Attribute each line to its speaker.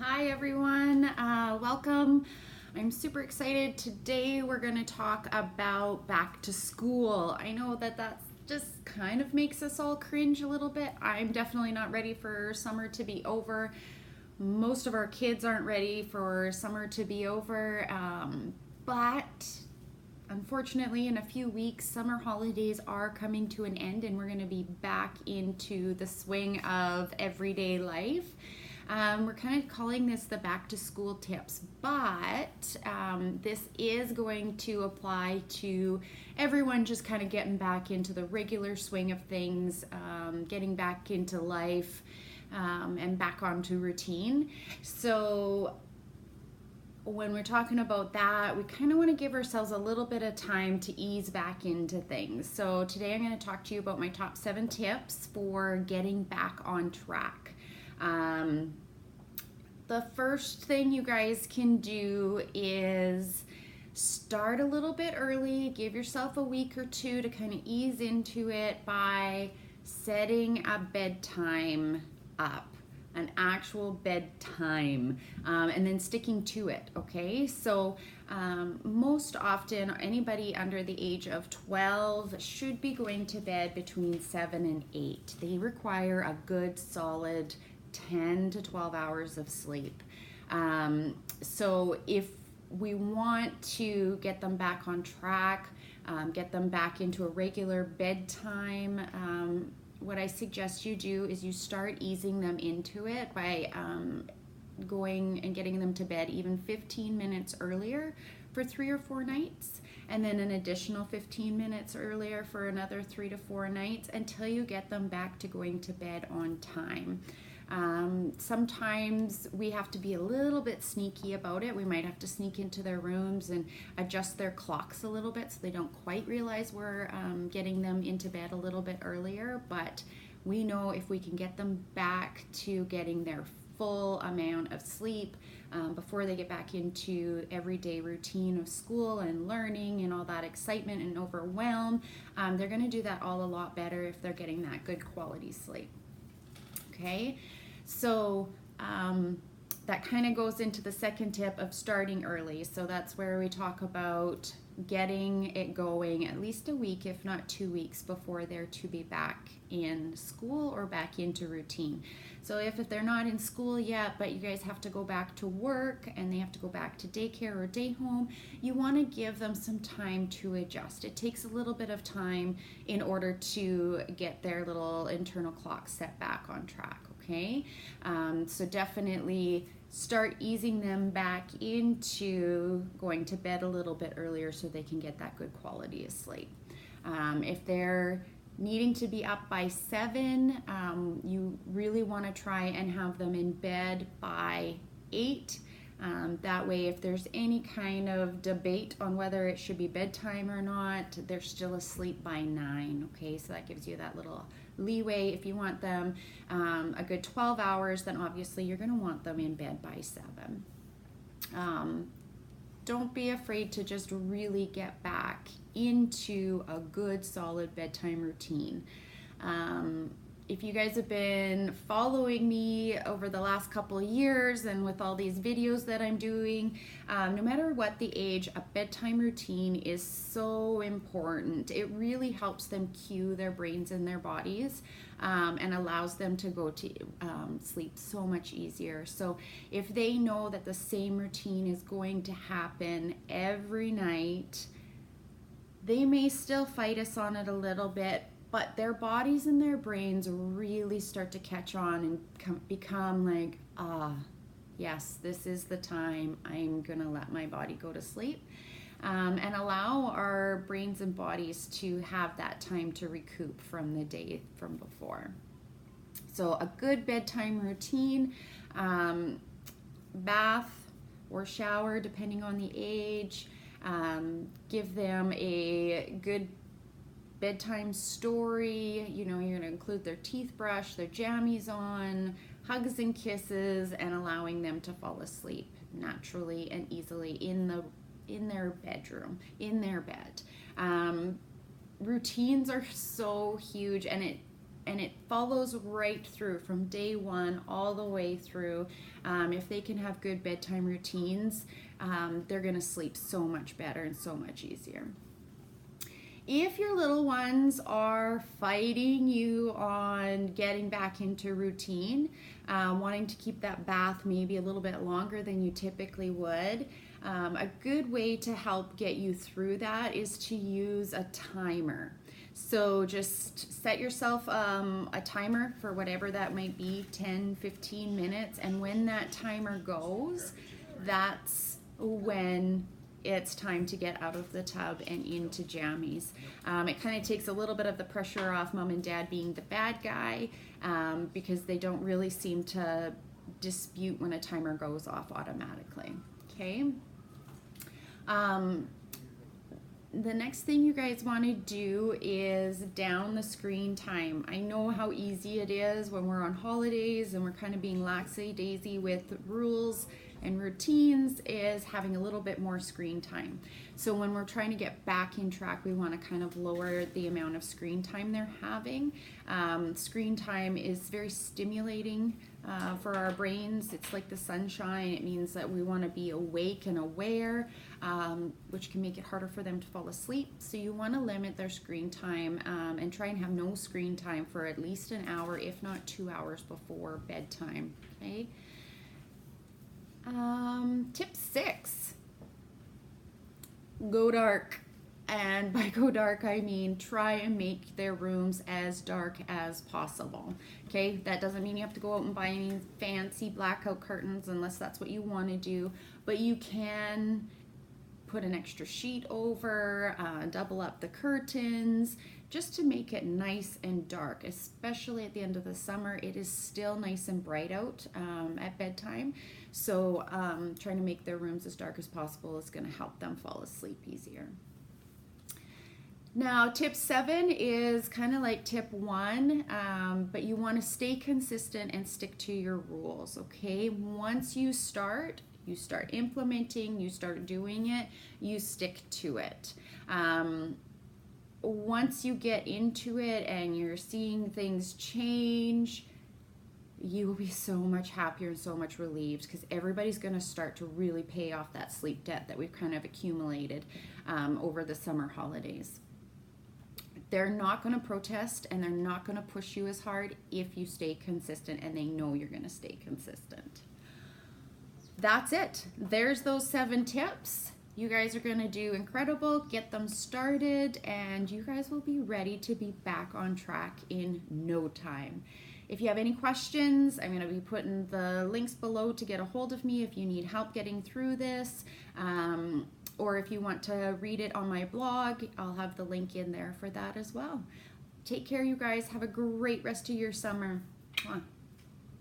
Speaker 1: Hi everyone, welcome. I'm super excited. Today we're going to talk about back to school. I know that just kind of makes us all cringe a little bit. I'm definitely not ready for summer to be over. Most of our kids aren't ready for summer to be over, but unfortunately, in a few weeks, summer holidays are coming to an end and we're going to be back into the swing of everyday life. We're kind of calling this the back to school tips, but this is going to apply to everyone just kind of getting back into the regular swing of things, getting back into life, and back onto routine. So when we're talking about that, we kind of want to give ourselves a little bit of time to ease back into things. So today I'm going to talk to you about my top 7 tips for getting back on track. The first thing you guys can do is start a little bit early. Give yourself a week or two to kind of ease into it by setting a bedtime up. An actual bedtime, and then sticking to it, okay? So most often anybody under the age of 12 should be going to bed between 7 and 8. They require a good solid 10 to 12 hours of sleep. So if we want to get them back on track, get them back into a regular bedtime, what I suggest you do is you start easing them into it by going and getting them to bed even 15 minutes earlier for 3 or 4 nights, and then an additional 15 minutes earlier for another 3 to 4 nights until you get them back to going to bed on time. Sometimes we have to be a little bit sneaky about it. We might have to sneak into their rooms and adjust their clocks a little bit so they don't quite realize we're getting them into bed a little bit earlier. But we know if we can get them back to getting their full amount of sleep before they get back into everyday routine of school and learning and all that excitement and overwhelm, they're going to do that all a lot better if they're getting that good quality sleep. Okay, so that kind of goes into the second tip of starting early. So that's where we talk about getting it going at least a week, if not 2 weeks, before they're to be back in school or back into routine. So if they're not in school yet, but you guys have to go back to work and they have to go back to daycare or day home, you want to give them some time to adjust. It takes a little bit of time in order to get their little internal clock set back on track, okay? So definitely start easing them back into going to bed a little bit earlier so they can get that good quality of sleep. If they're needing to be up by 7, you really want to try and have them in bed by 8. That way, if there's any kind of debate on whether it should be bedtime or not, they're still asleep by 9, okay? So that gives you that little leeway. If you want them a good 12 hours, then obviously you're going to want them in bed by 7. Don't be afraid to just really get back into a good solid bedtime routine. If you guys have been following me over the last couple of years and with all these videos that I'm doing, no matter what the age, a bedtime routine is so important. It really helps them cue their brains and their bodies and allows them to go to sleep so much easier. So if they know that the same routine is going to happen every night, they may still fight us on it a little bit, but their bodies and their brains really start to catch on and become like, yes, this is the time I'm gonna let my body go to sleep, and allow our brains and bodies to have that time to recoup from the day from before. So a good bedtime routine, bath or shower depending on the age, give them a good bedtime story. You know, you're going to include their teeth brush, their jammies on, hugs and kisses, and allowing them to fall asleep naturally and easily in their bedroom, in their bed. Routines are so huge, and and it follows right through from day one all the way through. If they can have good bedtime routines, they're going to sleep so much better and so much easier. If your little ones are fighting you on getting back into routine, wanting to keep that bath maybe a little bit longer than you typically would, a good way to help get you through that is to use a timer. So just set yourself a timer for whatever that might be, 10, 15 minutes, and when that timer goes, that's when it's time to get out of the tub and into jammies. It kind of takes a little bit of the pressure off mom and dad being the bad guy, because they don't really seem to dispute when a timer goes off automatically. Okay. The next thing you guys want to do is down the screen time. I know how easy it is when we're on holidays and we're kind of being laxy-daisy with rules and routines, is having a little bit more screen time. So when we're trying to get back in track, we want to kind of lower the amount of screen time they're having. Screen time is very stimulating for our brains. It's like the sunshine. It means that we want to be awake and aware, which can make it harder for them to fall asleep. So you want to limit their screen time and try and have no screen time for at least an hour, if not 2 hours before bedtime. Okay. Tip 6, go dark. And by go dark, I mean try and make their rooms as dark as possible. Okay, that doesn't mean you have to go out and buy any fancy blackout curtains unless that's what you want to do, but you can put an extra sheet over, double up the curtains, just to make it nice and dark, especially at the end of the summer. It is still nice and bright out at bedtime, so trying to make their rooms as dark as possible is going to help them fall asleep easier. Now, tip 7 is kind of like tip 1, but you want to stay consistent and stick to your rules, okay? Once you start implementing, you start doing it, you stick to it. Once you get into it and you're seeing things change, you will be so much happier and so much relieved, because everybody's going to start to really pay off that sleep debt that we've kind of accumulated over the summer holidays. They're not going to protest and they're not going to push you as hard if you stay consistent and they know you're going to stay consistent. That's it. There's those 7 tips. You guys are going to do incredible. Get them started and you guys will be ready to be back on track in no time. If you have any questions, I'm going to be putting the links below to get a hold of me if you need help getting through this. Or if you want to read it on my blog, I'll have the link in there for that as well. Take care, you guys. Have a great rest of your summer. Mwah.